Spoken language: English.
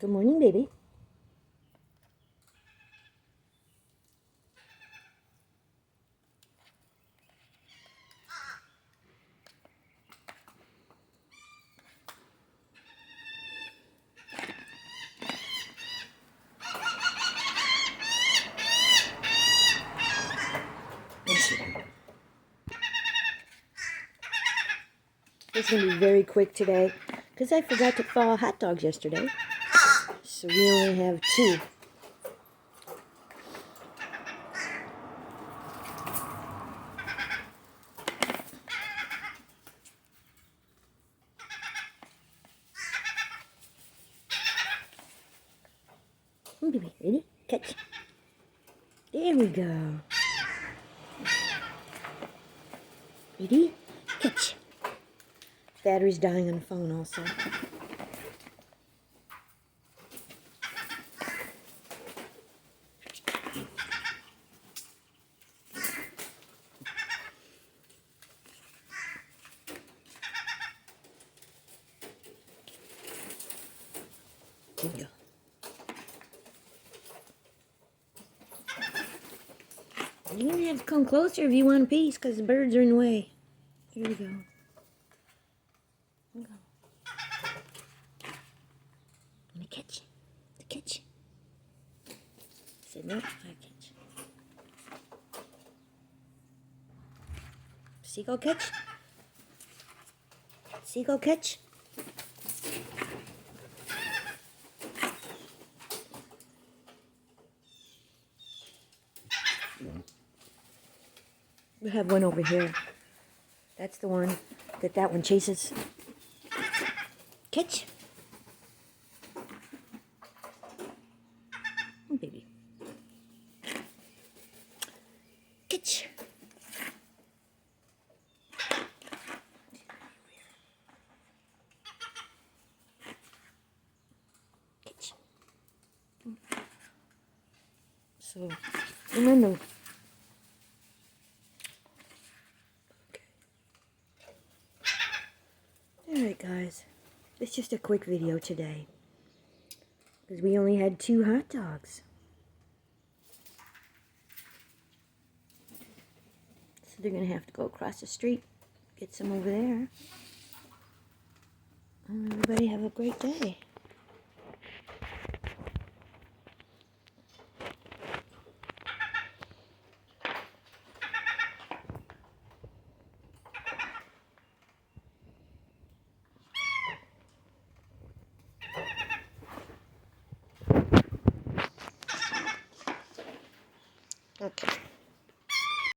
Good morning, baby. It's going to be very quick today because I forgot to thaw hot dogs yesterday. So we only have 2. Baby, ready? Catch. There we go. Ready? Catch. Battery's dying on the phone also. There we go. You're going to have to come closer if you want a piece because the birds are in the way. Here we go. Here we go. I'm going to catch. To catch. I said no, I catch. Seagull catch. Seagull catch. We have one over here. That's the one that one chases. Catch. Oh, baby. Catch. Catch. So, remember. Alright guys, it's just a quick video today because we only had 2 hot dogs. So they're going to have to go across the street, get some over there. Everybody have a great day. Okay.